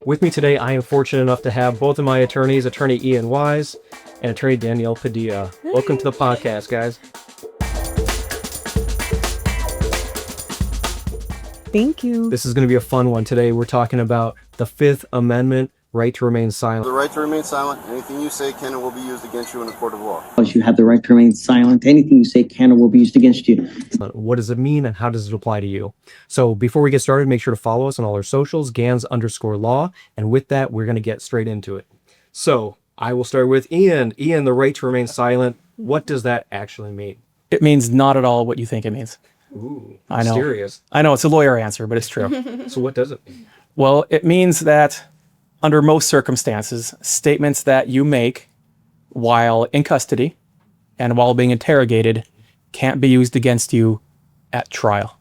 With me today, I am fortunate enough to have both of my attorneys, attorney Ian Wise and attorney Danielle Padilla. Welcome to the podcast, guys. Thank you. This is going to be a fun one today. We're talking about the Fifth Amendment, right to remain silent. The right to remain silent. Anything you say can and will be used against you in a court of law. You have the right to remain silent. Anything you say can or will be used against you. What does it mean and how does it apply to you? So before we get started, make sure to follow us on all our socials, Gans_law. And with that, we're going to get straight into it. So I will start with Ian. Ian, the right to remain silent. What does that actually mean? It means not at all what you think it means. Ooh, I know. Mysterious. I know, it's a lawyer answer, but it's true. So what does it mean? Well, it means that under most circumstances, statements that you make while in custody and while being interrogated can't be used against you at trial.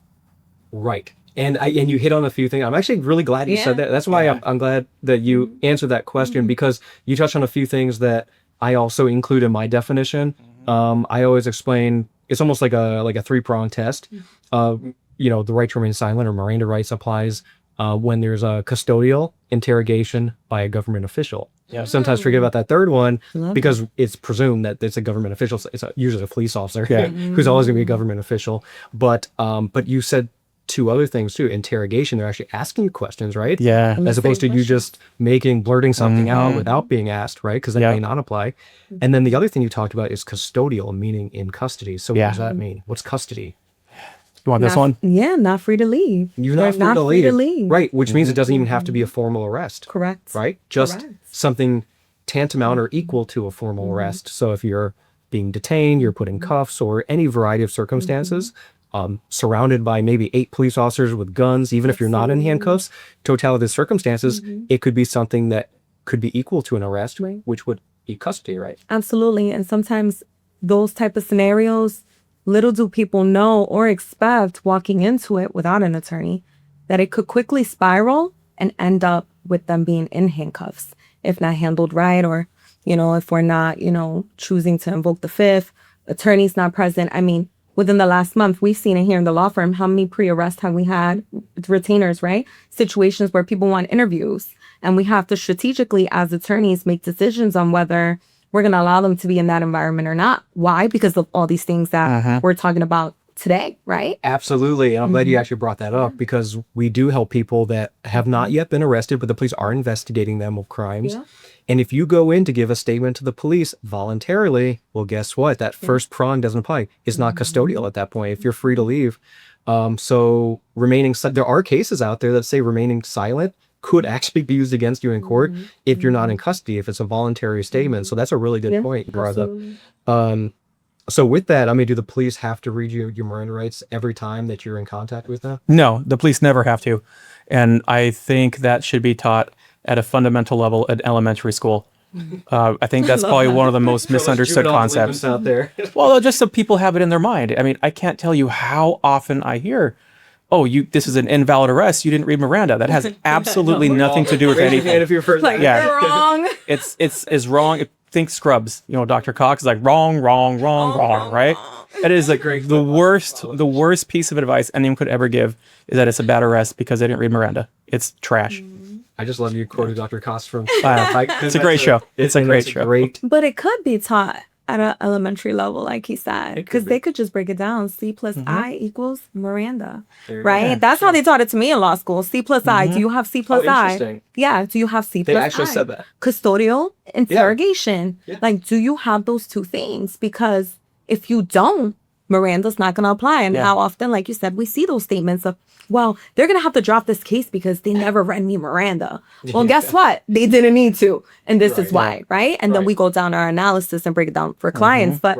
Right. And you hit on a few things. I'm actually really glad you said that. That's why I'm glad that you answered that question, because you touched on a few things that I also include in my definition. I always explain it's almost like a three-pronged test. The right to remain silent or Miranda rights applies when there's a custodial interrogation by a government official. Yeah. Sometimes forget about that third one because it's presumed that it's a government official. It's usually a police officer who's always going to be a government official. But you said two other things too. Interrogation, they're actually asking you questions, right? Yeah. As opposed to you just blurting something out without being asked, right? Because that may not apply. And then the other thing you talked about is custodial, meaning in custody. So what does that mean? What's custody? You want this one? Yeah, not free to leave. You're not free to leave. Right, which means it doesn't even have to be a formal arrest. Correct. Right? Just something tantamount or equal to a formal arrest. So if you're being detained, you're put in cuffs or any variety of circumstances, surrounded by maybe 8 police officers with guns, even if you're not in handcuffs, totality of circumstances, it could be something that could be equal to an arrest, which would be custody, right? Absolutely. And sometimes those type of scenarios, little do people know or expect walking into it without an attorney, that it could quickly spiral and end up with them being in handcuffs if not handled right, or, if we're not, choosing to invoke the Fifth, attorney's not present. I mean, within the last month, we've seen it here in the law firm. How many pre-arrests have we had? Retainers, right? Situations where people want interviews, and we have to strategically, as attorneys, make decisions on whether we're going to allow them to be in that environment or not. Why? Because of all these things that we're talking about today, right? Absolutely. And I'm glad you actually brought that up, because we do help people that have not yet been arrested, but the police are investigating them of crimes. Yeah. And if you go in to give a statement to the police voluntarily, well, guess what? That first prong doesn't apply. It's not custodial at that point if you're free to leave. So there are cases out there that say remaining silent could actually be used against you in court if you're not in custody, if it's a voluntary statement. So that's a really good point you brought up. So with that, do the police have to read you your Miranda rights every time that you're in contact with them? No, the police never have to. And I think that should be taught at a fundamental level at elementary school. I think that's probably one of the most misunderstood concepts out there. Well, just so people have it in their mind. I can't tell you how often I hear, this is an invalid arrest. You didn't read Miranda. That has absolutely nothing to do with anything. If you're first, You're wrong. It's wrong. Think Scrubs. Dr. Cox is like wrong, right? That is like the worst piece of advice anyone could ever give is that it's a bad arrest because they didn't read Miranda. It's trash. I just love you quoted Dr. Cox from. It's a great show. It's a great show. But it could be taught at an elementary level, like he said, because they could just break it down. C plus I equals Miranda, right? Yeah, that's how they taught it to me in law school. C plus I. Do you have C plus I? Interesting. Yeah. Do you have C plus I? They actually said that. Custodial interrogation. Yeah. Like, do you have those two things? Because if you don't, Miranda's not going to apply. And how often, like you said, we see those statements of, well, they're going to have to drop this case because they never read me Miranda. Well, guess what? They didn't need to. And this is why, right? And then we go down our analysis and break it down for clients. But,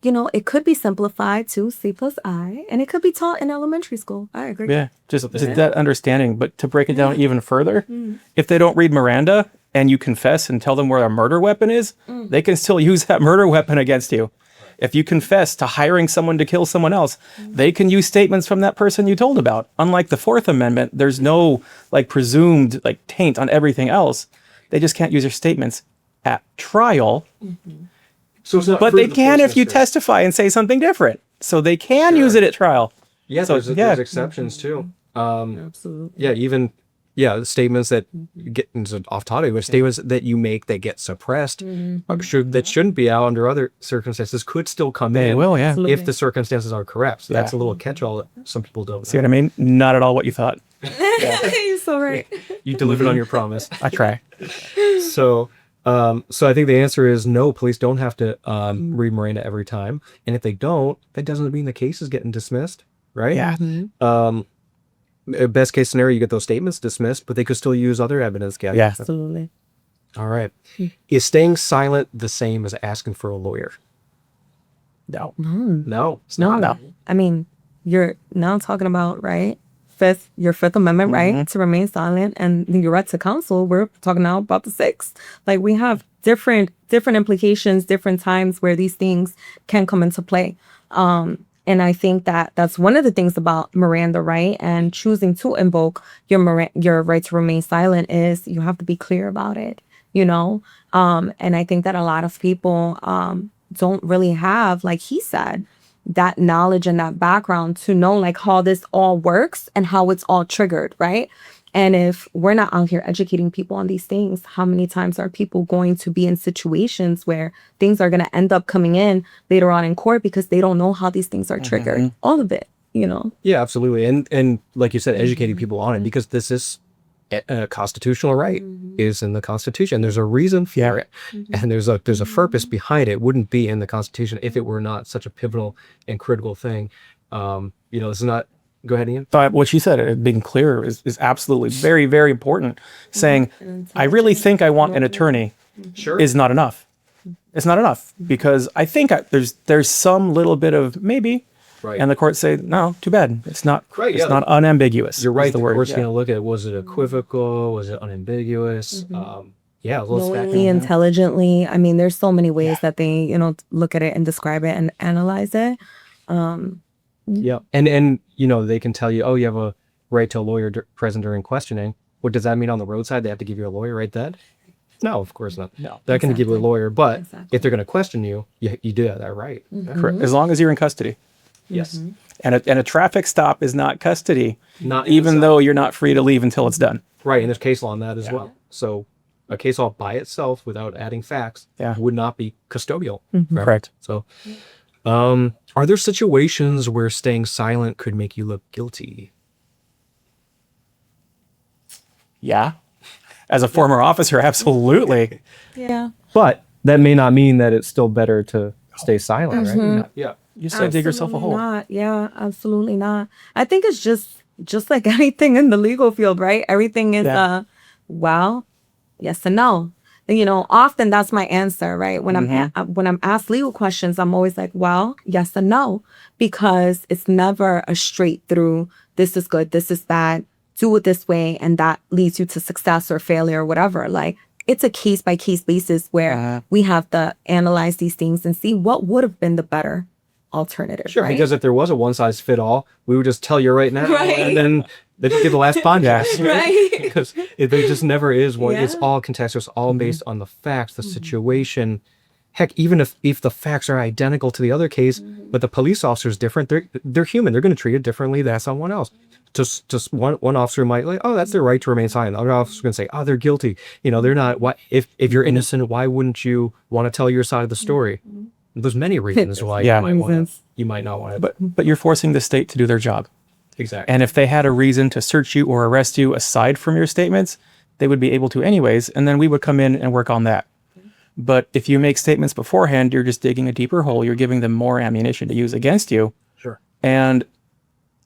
it could be simplified to C plus I, and it could be taught in elementary school. I agree. Yeah, just that understanding. But to break it down even further, if they don't read Miranda and you confess and tell them where a murder weapon is, they can still use that murder weapon against you. If you confess to hiring someone to kill someone else, they can use statements from that person you told about. Unlike the Fourth Amendment, there's no presumed taint on everything else. They just can't use your statements at trial. So it's not but they can if you testify and say something different. So they can use it at trial. Yeah, so, there's exceptions too. Absolutely. Yeah, the statements that get off topic, but statements that you make that get suppressed that shouldn't be out under other circumstances could still come in. will, yeah. Absolutely. If the circumstances are correct. So that's a little catch-all that some people don't See know. what I mean? Not at all what you thought. You're so right. You delivered on your promise. I try. So I think the answer is no, police don't have to read Miranda every time. And if they don't, that doesn't mean the case is getting dismissed, right? Yeah. Best case scenario, you get those statements dismissed, but they could still use other evidence. Yeah. Absolutely. All right. Is staying silent the same as asking for a lawyer? No. No. It's not. No. I mean, you're now talking about, right? Your Fifth Amendment right to remain silent, and your right to counsel. We're talking now about the Sixth. Like, we have different implications, different times where these things can come into play. And I think that that's one of the things about Miranda, right? And choosing to invoke your right to remain silent is you have to be clear about it, you know? And I think that a lot of people don't really have, like he said, that knowledge and that background to know like how this all works and how it's all triggered, right? And if we're not out here educating people on these things, how many times are people going to be in situations where things are going to end up coming in later on in court because they don't know how these things are triggered? All of it, you know? Yeah, absolutely. And like you said, educating people on it, because this is a constitutional right, is in the Constitution. There's a reason for it, and there's a purpose behind it. It wouldn't be in the Constitution if it were not such a pivotal and critical thing. This is not. Go ahead, Ian. But what you said, being clear, is absolutely very, very important. Saying, I really think I want an attorney is not enough. It's not enough, because I think there's some little bit of maybe, and the court say, no, too bad. It's not. It's not unambiguous. You're right. is the The word. court's going to look at, was it equivocal? Was it unambiguous? Let's Knowingly, intelligently. I mean, there's so many ways that they, look at it and describe it and analyze it. Yeah. And they can tell you, oh, you have a right to a lawyer present during questioning. What does that mean on the roadside? They have to give you a lawyer right then? No, of course not. No. They're going to give you a lawyer, but if they're going to question you, you do have that right. Correct. As long as you're in custody. Yes. And a traffic stop is not custody, Not in even itself. though you're not free to leave until it's done. Right, and there's case law on that as well. So a case law by itself, without adding facts, would not be custodial. Right? Correct. So, are there situations where staying silent could make you look guilty? Yeah. As a former officer, absolutely. Yeah. But that may not mean that it's still better to stay silent, right? Yeah. You said dig yourself a hole. Not. Yeah, absolutely not. I think it's just like anything in the legal field, right? Everything is well, yes and no. Often that's my answer, right? When I'm asked legal questions, I'm always like, well, yes and no, because it's never a straight through. This is good. This is bad. Do it this way, and that leads you to success or failure or whatever. Like, it's a case by case basis where we have to analyze these things and see what would have been the better alternative. Sure, right? because if there was a one size fit all, we would just tell you right now, Right. and then they just give the last podcast, Right. Because there just never is one. It's Yeah. all contextual. It's all based on the facts, the situation. Heck, even if the facts are identical to the other case, but the police officer is different, they're human. They're going to treat it differently than someone else. Just one officer might like, oh, that's their right to remain silent. The other officer's going to say, oh, they're guilty. They're not. Why? If you're innocent, why wouldn't you want to tell your side of the story? There's many reasons why you might not want to. But you're forcing the state to do their job. Exactly. And if they had a reason to search you or arrest you aside from your statements, they would be able to anyways, and then we would come in and work on that. But if you make statements beforehand, you're just digging a deeper hole. You're giving them more ammunition to use against you. Sure. And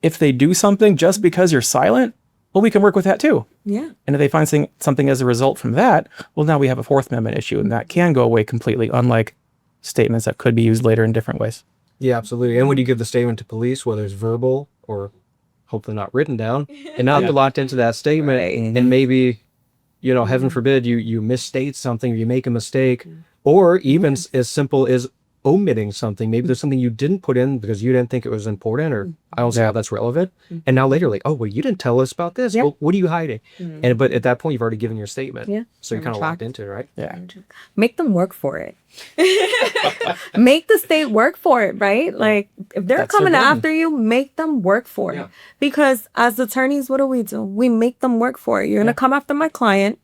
if they do something just because you're silent, well, we can work with that too. Yeah. And if they find something as a result from that, well, now we have a Fourth Amendment issue, and that can go away completely, unlike statements that could be used later in different ways. Yeah, absolutely. And when you give the statement to police, whether it's verbal or hopefully not written down, and not be locked into that statement, and maybe, heaven forbid, you misstate something, or you make a mistake, or even as simple as omitting something. Maybe there's something you didn't put in because you didn't think it was important, or I don't see how that's relevant. And now later, like, oh, well, you didn't tell us about this. Well, what are you hiding? And but at that point, you've already given your statement. Yeah. So you're kind of locked into it, right? Yeah. Make them work for it. Make the state work for it, right? Like if they're That's their coming burden. after you, make them work for it. Because as attorneys, what do? We make them work for it. You're gonna come after my client,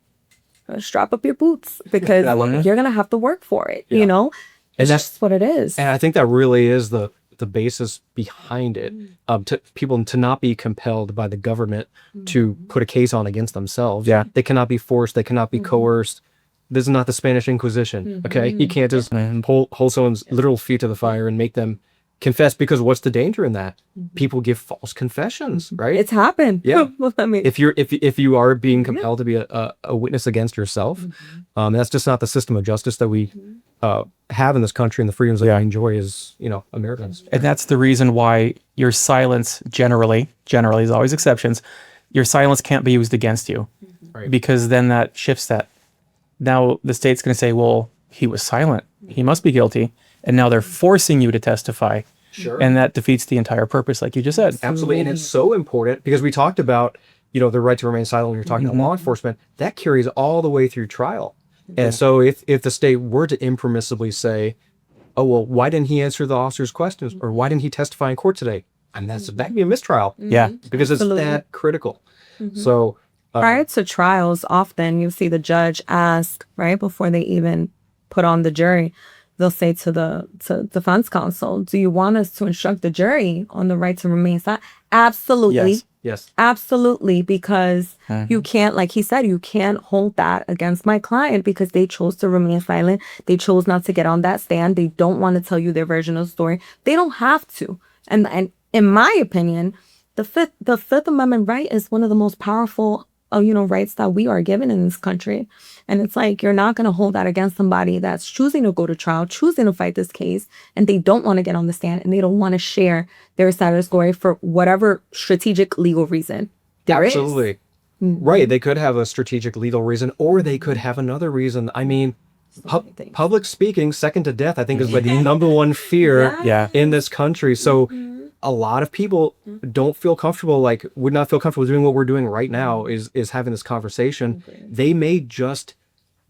strap up your boots because you're gonna have to work for it. You know, And that's that's what it is. And I think that really is the basis behind it. To people to not be compelled by the government to put a case on against themselves. Yeah. They cannot be forced. They cannot be coerced. This is not the Spanish Inquisition. Okay. You can't just hold someone's literal feet to the fire and make them confess, because what's the danger in that? People give false confessions, right? It's happened. Yeah. Well, I mean, if you are being compelled to be a witness against yourself, that's just not the system of justice that we have in this country, and the freedoms that we enjoy as Americans. And that's the reason why your silence generally, there's always exceptions, your silence can't be used against you. Right. Because then that shifts that. Now the state's going to say, well, he was silent. He must be guilty. And now they're forcing you to testify. Sure. And that defeats the entire purpose, like you just said. Absolutely. And it's so important because we talked about, the right to remain silent when you're talking to law enforcement. That carries all the way through trial. And so if the state were to impermissibly say, oh, well, why didn't he answer the officer's questions? Or why didn't he testify in court today? And that'd be a mistrial. Yeah. Because it's Absolutely. that critical. So prior to trials, often you see the judge ask, right, before they even put on the jury, they'll say to defense counsel, do you want us to instruct the jury on the right to remain silent? Absolutely. yes. Absolutely, because you can't, like he said, you can't hold that against my client because they chose to remain silent. They chose not to get on that stand. They don't want to tell you their version of the story. They don't have to. And in my opinion, the Fifth Amendment right is one of the most powerful rights that we are given in this country. And it's like, you're not going to hold that against somebody that's choosing to go to trial, choosing to fight this case, and they don't want to get on the stand and they don't want to share their side of the story for whatever strategic legal reason there is. Absolutely. Right. They could have a strategic legal reason, or they could have another reason. I mean, public speaking, second to death, I think is like the number one fear in this country. So a lot of people don't feel comfortable, would not feel comfortable doing what we're doing right now, is having this conversation. They may just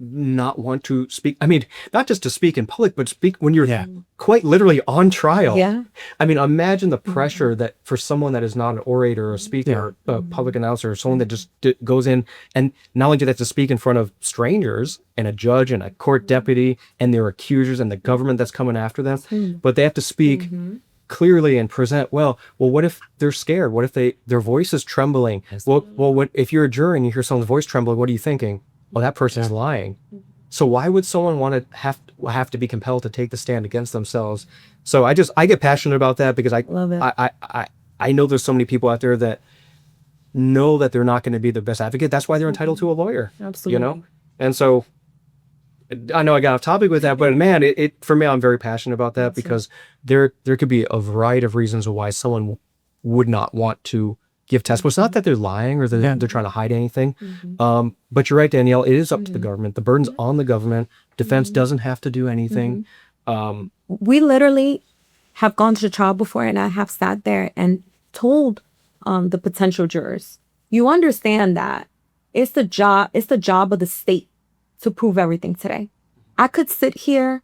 not want to speak. I mean, not just to speak in public, but speak when you're quite literally on trial. Yeah. I mean, imagine the pressure that for someone that is not an orator or a speaker, or a public announcer, or someone that just goes in and not only do they have to speak in front of strangers and a judge and a court deputy and their accusers and the government that's coming after them, but they have to speak clearly and present well. What if they're scared? What if their voice is trembling? Well, what if you're a jury and you hear someone's voice trembling? What are you thinking? Well, that person's lying. So why would someone want to have to be compelled to take the stand against themselves? So I get passionate about that because I love it. I know there's so many people out there that know that they're not going to be the best advocate. That's why they're entitled to a lawyer. Absolutely. And so I know I got off topic with that, but man, it for me, I'm very passionate about that because there could be a variety of reasons why someone would not want to give testimony. It's not that they're lying or that they're trying to hide anything. But you're right, Danielle, it is up to the government. The burden's on the government. Defense doesn't have to do anything. We literally have gone to trial before, and I have sat there and told the potential jurors, you understand that it's the job of the state to prove everything today. I could sit here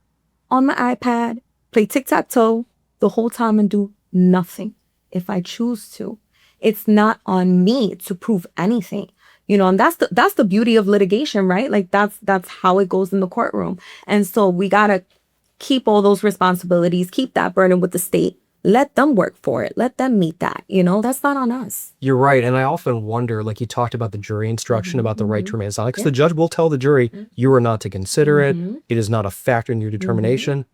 on my iPad, play tic-tac-toe the whole time and do nothing if I choose to. It's not on me to prove anything, and that's the beauty of litigation, right? Like that's how it goes in the courtroom. And so we gotta keep all those responsibilities, keep that burden with the state. Let them work for it. Let them meet that. That's not on us. You're right. And I often wonder, like you talked about the jury instruction about the right to remain silent, because the judge will tell the jury, you are not to consider it. It is not a factor in your determination.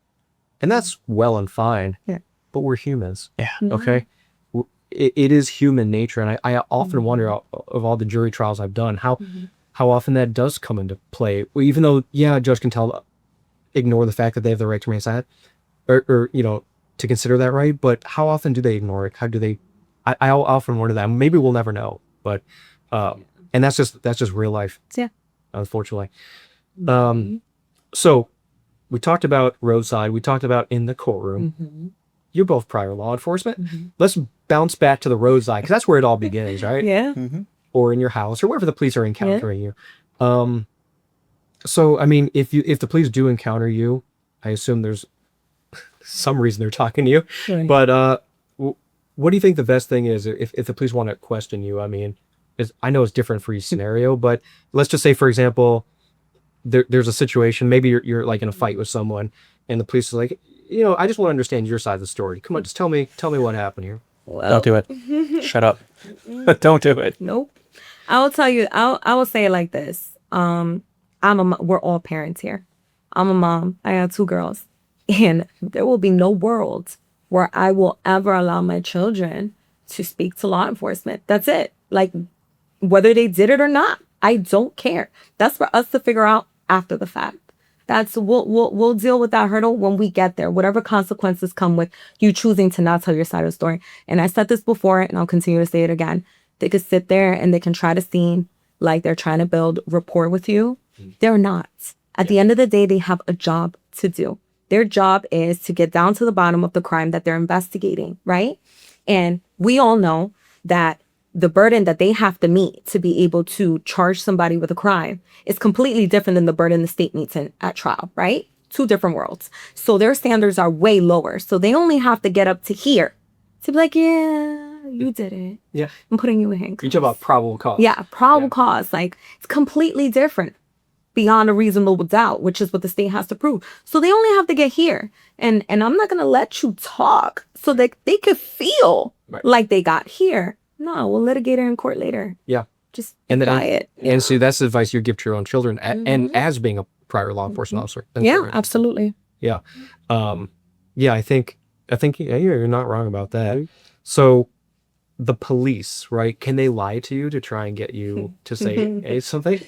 And that's well and fine. Yeah. But we're humans. Yeah. Okay. It is human nature. And I often wonder, of all the jury trials I've done, how often that does come into play. Even though, a judge can ignore the fact that they have the right to remain silent or to consider that right, but how often do they ignore it? How do they? I often wonder that. Maybe we'll never know, but and that's just real life. Yeah. Unfortunately. So we talked about roadside. We talked about in the courtroom. You're both prior law enforcement. Let's bounce back to the roadside because that's where it all begins, right? Yeah. Or in your house or wherever the police are encountering you. So, I mean, if the police do encounter you, I assume there's some reason they're talking to you. Right. But what do you think the best thing is if the police want to question you? I mean, I know it's different for each scenario, but let's just say, for example, there's a situation, maybe you're like in a fight with someone and the police is like, I just want to understand your side of the story. Come on, just tell me what happened here. Don't do it. Shut up. Don't do it. Nope. I will tell you, I will say it like this. We're all parents here. I'm a mom. I have 2 girls. And there will be no world where I will ever allow my children to speak to law enforcement. That's it. Like, whether they did it or not, I don't care. That's for us to figure out after the fact. We'll deal with that hurdle when we get there. Whatever consequences come with you choosing to not tell your side of the story. And I said this before, and I'll continue to say it again. They could sit there and they can try to seem like they're trying to build rapport with you. They're not. At the end of the day, they have a job to do. Their job is to get down to the bottom of the crime that they're investigating, right? And we all know that the burden that they have to meet to be able to charge somebody with a crime is completely different than the burden the state meets at trial, right? 2 different worlds. So their standards are way lower. So they only have to get up to here to be like, yeah, you did it. Yeah. I'm putting you in handcuffs. You talk about probable cause. Yeah, probable cause. Like, it's completely different beyond a reasonable doubt, which is what the state has to prove. So they only have to get here. And I'm not going to let you talk so that they could feel like they got here. No, we'll litigate it in court later. Yeah. Just And then, quiet. and see, that's the advice you give to your own children, and as being a prior law enforcement officer. That's Yeah, very- absolutely. Yeah. Yeah, I think you're not wrong about that. So the police, right? Can they lie to you to try and get you to say something?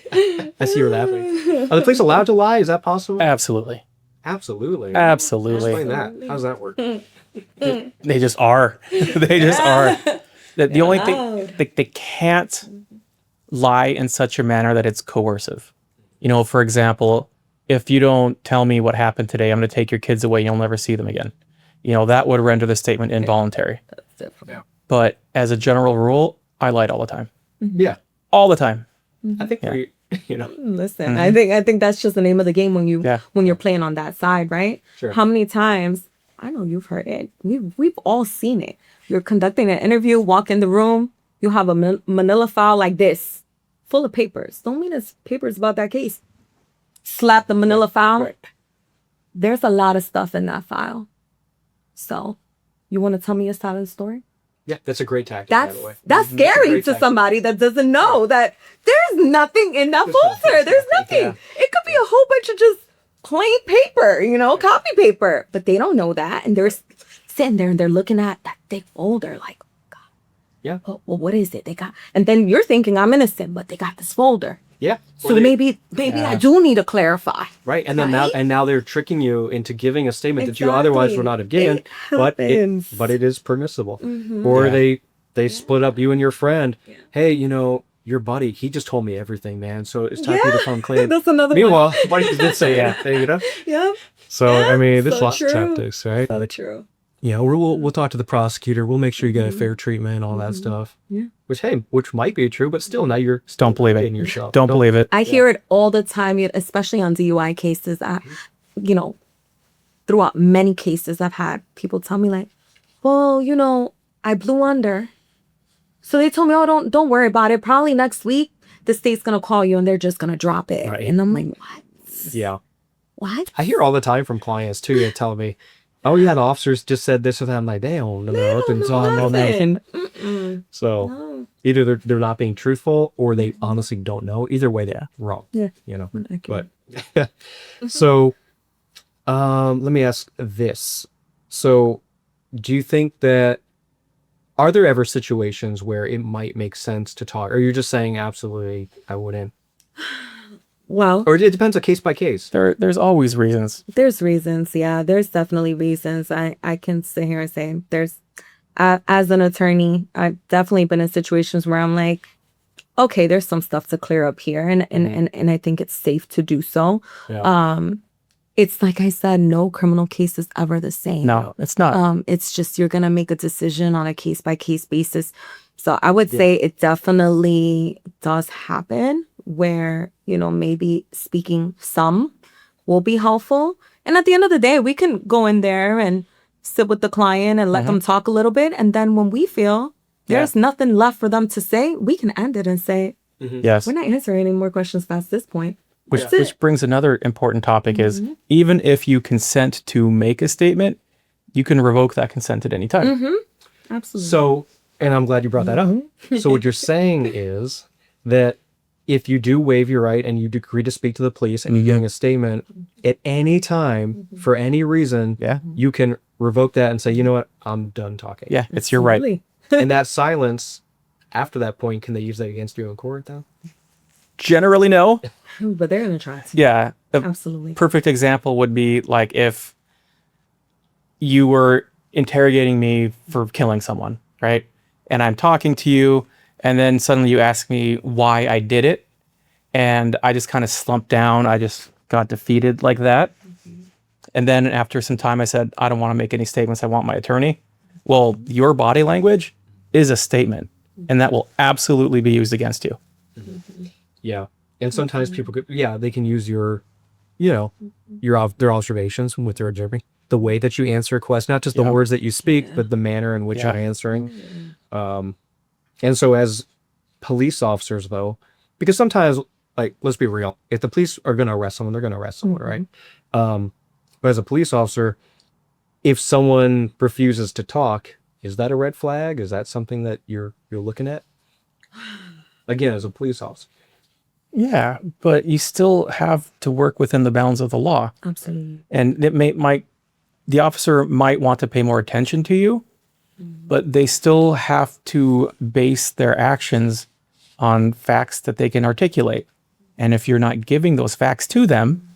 I see you're laughing. Are the police allowed to lie? Is that possible? Absolutely. Absolutely. Absolutely. Explain that. How does that work? They just are. They just are. The only thing they can't lie in such a manner that it's coercive. For example, if you don't tell me what happened today, I'm going to take your kids away. You'll never see them again. That would render the statement involuntary. That's different. Yeah. But as a general rule, I lied all the time. Yeah. All the time. I think Listen, I think that's just the name of the game when you're playing on that side, right? Sure. How many times, I know you've heard it. We've all seen it. You're conducting an interview, walk in the room, you have a manila file like this, full of papers. Don't mean it's papers about that case. Slap the manila file. Right. There's a lot of stuff in that file. So, you want to tell me your side of the story? Yeah, that's a great tactic, by That's the way. that's scary great to tactic. somebody that doesn't know that there's nothing in that folder. There's nothing. Yeah. It could be a whole bunch of just plain paper, copy paper. But they don't know that. And they're sitting there and they're looking at that thick folder like, God. Yeah. Well, what is it? They got, and then you're thinking I'm innocent, but they got this folder. Yeah. So maybe I do need to clarify. Right, and then Right? now they're tricking you into giving a statement that you otherwise Exactly. would not have given, It but happens. it is permissible. Or they split up you and your friend. Hey, your buddy, he just told me everything, man. So it's time for you to come clean. That's another Meanwhile, buddy did say one. Yeah. So I mean, there's so lots of true. tactics, right? So true. We'll talk to the prosecutor. We'll make sure you get a fair treatment, all that stuff. Yeah. Which might be true, but still, now you're Don't believe getting it. yourself. Don't believe it. I hear it all the time, especially on DUI cases. Throughout many cases I've had people tell me like, well, I blew under. So they told me, oh, don't worry about it. Probably next week, the state's going to call you and they're just going to drop it. Right. And I'm like, what? Yeah. What? I hear all the time from clients too. They tell me, "Oh yeah, the officers just said this or that." I'm like, "They don't know nothing." So I don't know. Nothing. So No. either they're not being truthful or they honestly don't know. Either way, they're wrong. Yeah. But so let me ask this. So do you think that are there ever situations where it might make sense to talk, or you're just saying absolutely I wouldn't? Well, Or it depends on case by case. There's always reasons. there's reasons. Yeah, there's definitely reasons. I can sit here and say as an attorney, I've definitely been in situations where I'm like, okay, there's some stuff to clear up here. And I think it's safe to do so. Yeah. it's like I said, no criminal case is ever the same. No, it's not. It's just you're gonna make a decision on a case by case basis. So I would say it definitely does happen where, maybe speaking some will be helpful. And at the end of the day, we can go in there and sit with the client and let them talk a little bit. And then when we feel there's nothing left for them to say, we can end it and say, Yes. we're not answering any more questions past this point. Which brings another important topic is even if you consent to make a statement, you can revoke that consent at any time. Absolutely. So, and I'm glad you brought that up. So what you're saying is that if you do waive your right and you agree to speak to the police and you're giving a statement at any time for any reason, you can revoke that and say, you know what, I'm done talking. Yeah, it's your right. Absolutely. And that silence, after that point, can they use that against you in court then? Generally, no. But they're gonna try to. Yeah. A Absolutely. perfect example would be like if you were interrogating me for killing someone, right? And I'm talking to you, and then suddenly you ask me why I did it, and I just kind of slumped down. I just got defeated like that. And then after some time, I said, I don't want to make any statements. I want my attorney. Well, your body language is a statement, and that will absolutely be used against you. Yeah. And sometimes people could, they can use your, their observations with their observing, the way that you answer a question, not just the words that you speak, but the manner in which you're answering. And so as police officers, though, because sometimes, like, let's be real, if the police are going to arrest someone, they're going to arrest someone, right? But as a police officer, if someone refuses to talk, is that a red flag? Is that something that you're looking at? Again, as a police officer. Yeah, but you still have to work within the bounds of the law. Absolutely. And it the officer might want to pay more attention to you, but they still have to base their actions on facts that they can articulate. And if you're not giving those facts to them,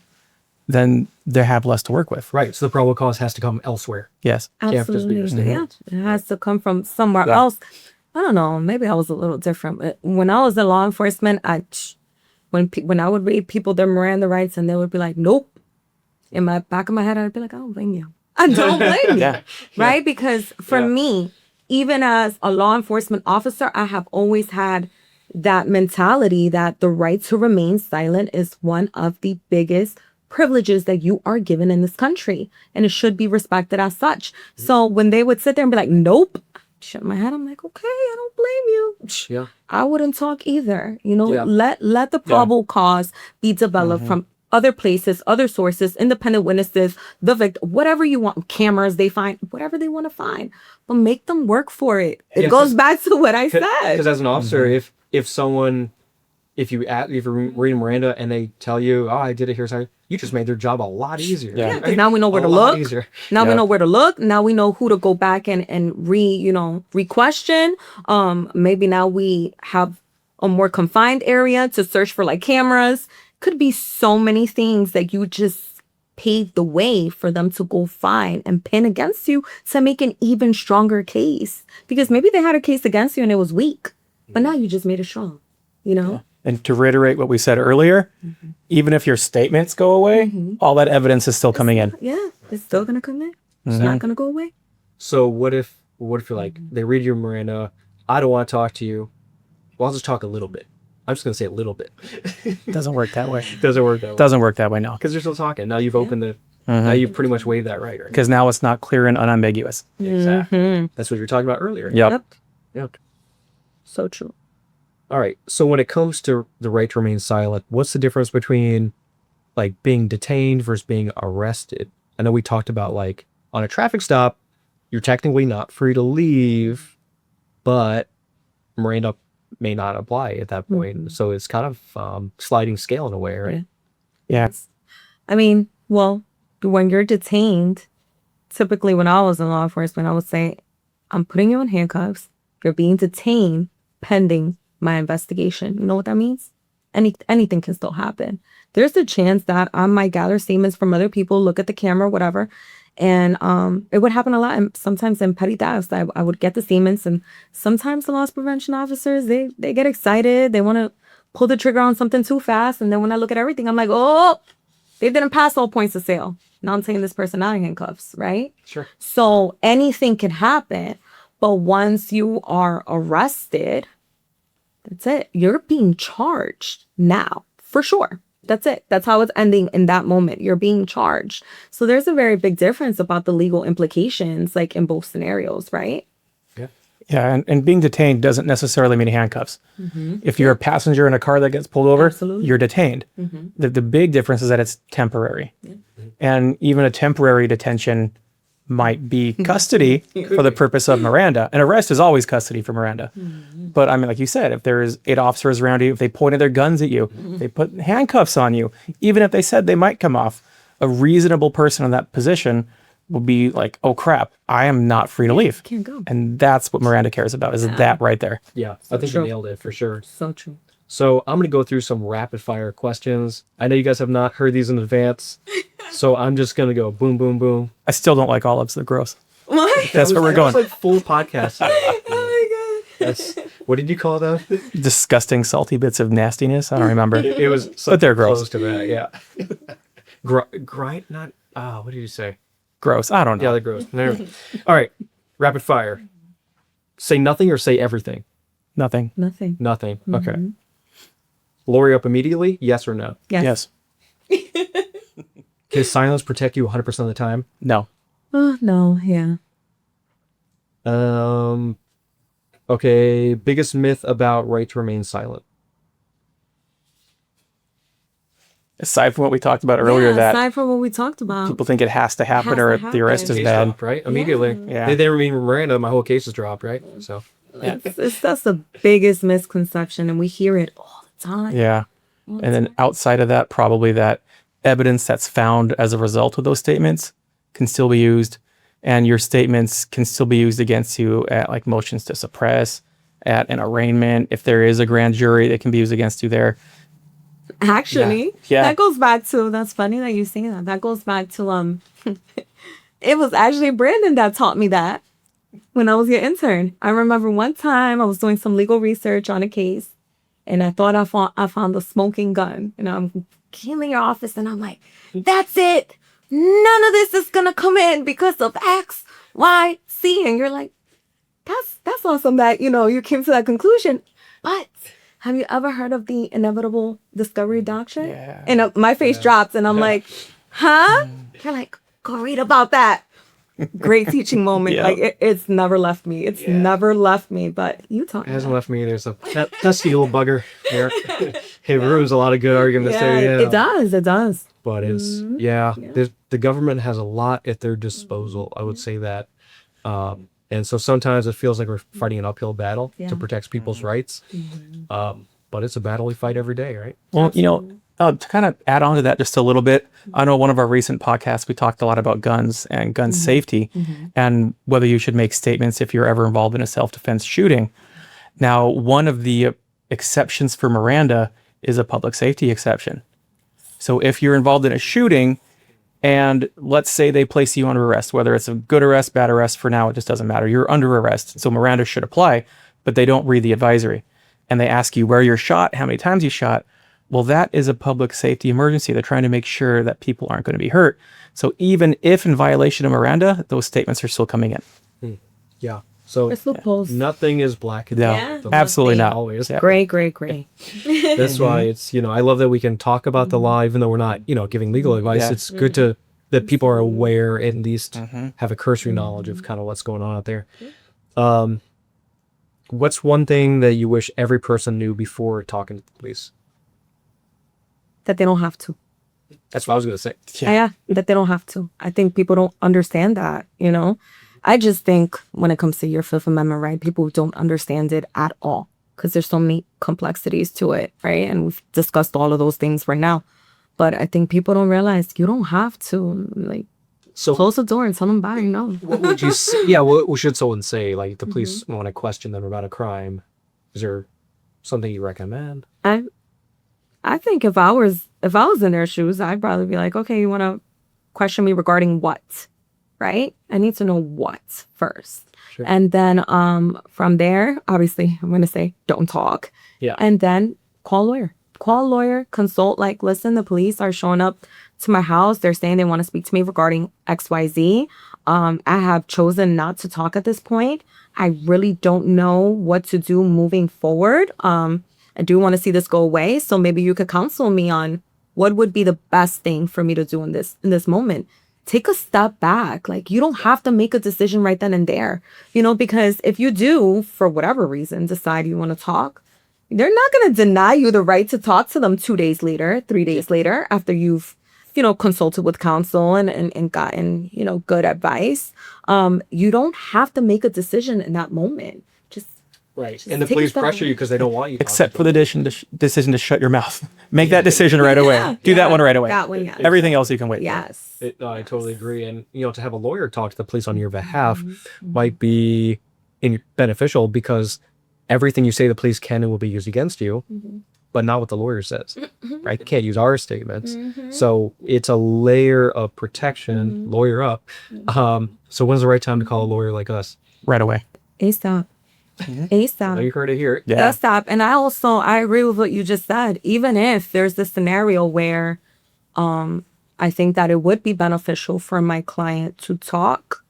then they have less to work with. Right. So the probable cause has to come elsewhere. Yes. Can't just be your Absolutely. Yeah. statement. It has to come from somewhere else. I don't know. Maybe I was a little different. But when I was in law enforcement, when I would read people their Miranda rights and they would be like, nope. In my back of my head, I'd be like, I don't blame you. I don't blame you. Right? Because for me, even as a law enforcement officer, I have always had that mentality that the right to remain silent is one of the biggest privileges that you are given in this country. And it should be respected as such. So when they would sit there and be like, nope. Shut my head. I'm like, okay, I don't blame you. Yeah. I wouldn't talk either. Let the probable cause be developed from other places, other sources, independent witnesses, the victim, whatever you want, cameras they find, whatever they want to find, but make them work for it. It goes back to what I said. Because as an officer, if you're reading Miranda and they tell you, oh, I did it here, sorry, you just made their job a lot easier. Yeah, because now we know where to look. Now we know where to look. Now we know who to go back and re-question. Maybe now we have a more confined area to search for like cameras. Could be so many things that you just paved the way for them to go find and pin against you to make an even stronger case. Because maybe they had a case against you and it was weak, but now you just made it strong, Yeah. And to reiterate what we said earlier, even if your statements go away, all that evidence is still coming in. Yeah, it's still going to come in. It's not going to go away. So what if you're like, they read your Miranda, I don't want to talk to you. Well, I'll just talk a little bit. I'm just going to say a little bit. Doesn't work that way. Doesn't work that way. Doesn't work that way, no. Because you're still talking. Now you've opened the, now you've pretty much waived that right? Because now it's not clear and unambiguous. Exactly. That's what you were talking about earlier. Yep. So true. All right. So when it comes to the right to remain silent, what's the difference between like being detained versus being arrested? I know we talked about like on a traffic stop, you're technically not free to leave, but Miranda may not apply at that point. So it's kind of sliding scale in a way, right? Yeah. I mean, well, when you're detained, typically when I was in law enforcement, I would say, I'm putting you in handcuffs. You're being detained pending my investigation. You know what that means? Anything can still happen. There's a chance that I might gather statements from other people, look at the camera, whatever. And it would happen a lot. And sometimes in petty thefts, I would get the statements. And sometimes the loss prevention officers, they get excited. They want to pull the trigger on something too fast. And then when I look at everything, I'm like, oh, They didn't pass all points of sale. Now I'm taking this person out in handcuffs, right? Sure. So anything can happen. But once you are arrested, that's it. You're being charged now, for sure. That's it. That's how it's ending in that moment. You're being charged. So there's a very big difference about the legal implications, like in both scenarios, right? Yeah, and being detained doesn't necessarily mean handcuffs. If you're a passenger in a car that gets pulled over, Absolutely. you're detained. The big difference is that it's temporary. And even a temporary detention might be custody for the purpose of Miranda. An arrest is always custody for Miranda. But I mean, like you said, if there's 8 officers around you, if they pointed their guns at you, they put handcuffs on you, even if they said they might come off, a reasonable person in that position will be like, oh crap, I am not free to leave. Can't go. And that's what Miranda cares about, is that right there. Yeah, I think you nailed it for sure. So true. So I'm going to go through some rapid fire questions. I know you guys have not heard these in advance, so I'm just going to go boom, boom, boom. I still don't like olives. They're gross. What? That's where we're going. That's like full podcast. Oh my God. What did you call that? Disgusting, salty bits of nastiness. I don't remember. It was But they're gross. close to that, yeah. Grind, not, what did you say? Gross. I don't know. Yeah, they're gross. All right, rapid fire. Say nothing or say everything? Nothing. Nothing. Nothing. Okay. Lawyer up immediately? Yes or no? Yes. Can silence protect you 100% of the time? No. No, yeah. Okay, biggest myth about right to remain silent. Aside from what we talked about earlier, Yeah, that aside from what we talked about. people think it has to happen has or to the arrest happen. is Case bad. dropped, right? Immediately. Yeah. They didn't mean Miranda, my whole case is dropped, right? So It's that's the biggest misconception, and we hear it all the time. Yeah. And then outside of that, probably that evidence that's found as a result of those statements can still be used. And your statements can still be used against you at like motions to suppress, at an arraignment. If there is a grand jury, it can be used against you there. Actually, Yeah. that goes back to, that's funny that you say that. That goes back to, it was actually Brandon that taught me that when I was your intern. I remember one time I was doing some legal research on a case and I thought I found a smoking gun. And I'm came in your office and I'm like, that's it. None of this is going to come in because of X, Y, C. And you're like, that's awesome that, you came to that conclusion. But have you ever heard of the inevitable discovery doctrine? Yeah. And my face drops and I'm like, huh? You're like, go read about that. Great teaching moment. Yeah. Like it's never left me. It's never left me, but you talk. it hasn't left me either. So that pesky little bugger here. It ruins a lot of good arguments there. Yeah. It does. It does. But it's, the government has a lot at their disposal. I would say that. And so sometimes it feels like we're fighting an uphill battle to protect people's rights. But it's a battle we fight every day, right? Well, to kind of add on to that just a little bit, I know one of our recent podcasts, we talked a lot about guns and gun safety and whether you should make statements if you're ever involved in a self-defense shooting. Now, one of the exceptions for Miranda is a public safety exception. So if you're involved in a shooting and let's say they place you under arrest, whether it's a good arrest, bad arrest, for now, it just doesn't matter. You're under arrest. So Miranda should apply, but they don't read the advisory. And they ask you where you're shot, how many times you shot. Well, that is a public safety emergency. They're trying to make sure that people aren't going to be hurt. So even if in violation of Miranda, those statements are still coming in. Yeah. So There's loopholes. nothing is black and No, Yeah. absolutely not. always. Yeah. Great. That's why it's, I love that we can talk about the law, even though we're not, giving legal advice. Yeah. It's good that people are aware, at least have a cursory knowledge of kind of what's going on out there. What's one thing that you wish every person knew before talking to the police? That they don't have to. That's what I was going to say. Yeah, that they don't have to. I think people don't understand that, I just think when it comes to your Fifth Amendment right, people don't understand it at all because there's so many complexities to it, right? And we've discussed all of those things right now. But I think people don't realize you don't have to, So close the door and tell them bye, what would you say? Yeah, what should someone say? Like, the police want to question them about a crime. Is there something you recommend? I think if I was in their shoes, I'd probably be like, okay, you want to question me regarding what? Right? I need to know what first. Sure. And then from there, obviously, I'm going to say don't talk. Yeah. And then call a lawyer. call a lawyer, consult, like, listen, the police are showing up to my house. They're saying they want to speak to me regarding XYZ. I have chosen not to talk at this point. I really don't know what to do moving forward. I do want to see this go away. So maybe you could counsel me on what would be the best thing for me to do in this moment. Take a step back. Like, you don't have to make a decision right then and there, because if you do, for whatever reason, decide you want to talk, they're not going to deny you the right to talk to them 2 days later, 3 days later, after you've, consulted with counsel and gotten, good advice. You don't have to make a decision in that moment. Right. And the police pressure you because they don't want you. Except for the decision to shut your mouth. Make that decision right away. Do that one right away. That one, yes. Everything else you can wait. Yes. I totally agree. And, to have a lawyer talk to the police on your behalf might be beneficial because everything you say to the police can and will be used against you, but not what the lawyer says, right? They can't use our statements. So it's a layer of protection, lawyer up. So when's the right time to call a lawyer like us? Right away. ASAP. ASAP. You heard it here. Yeah. ASAP. And I agree with what you just said. Even if there's this scenario where I think that it would be beneficial for my client to talk,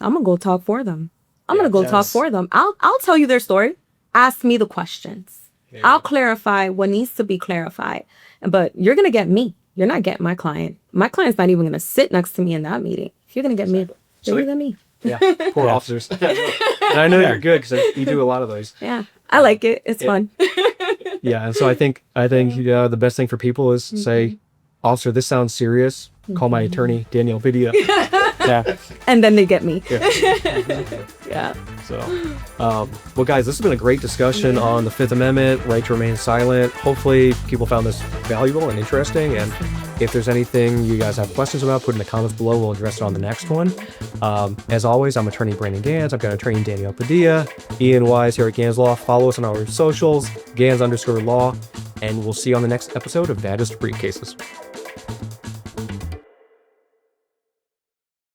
I'm going to go talk for them. I'm going to go talk for them. I'll tell you their story. Ask me the questions. Yeah. I'll clarify what needs to be clarified. But you're going to get me. You're not getting my client. My client's not even going to sit next to me in that meeting. If you're going to get me, you're going to get me. Yeah, poor officers. And I know you're good because you do a lot of those. Yeah, I like it. It's fun. Yeah, and so I think the best thing for people is say, officer, this sounds serious. Call my attorney, Danielle Padilla. Yeah. And then they get me. Yeah. So, well, guys, this has been a great discussion on the Fifth Amendment, right to remain silent. Hopefully people found this valuable and interesting. And if there's anything you guys have questions about, put in the comments below. We'll address it on the next one. As always, I'm attorney Brandon Gans. I've got attorney Danielle Padilla. Ian Wise here at Gans Law. Follow us on our socials, Gans_law. And we'll see you on the next episode of That is Briefcases.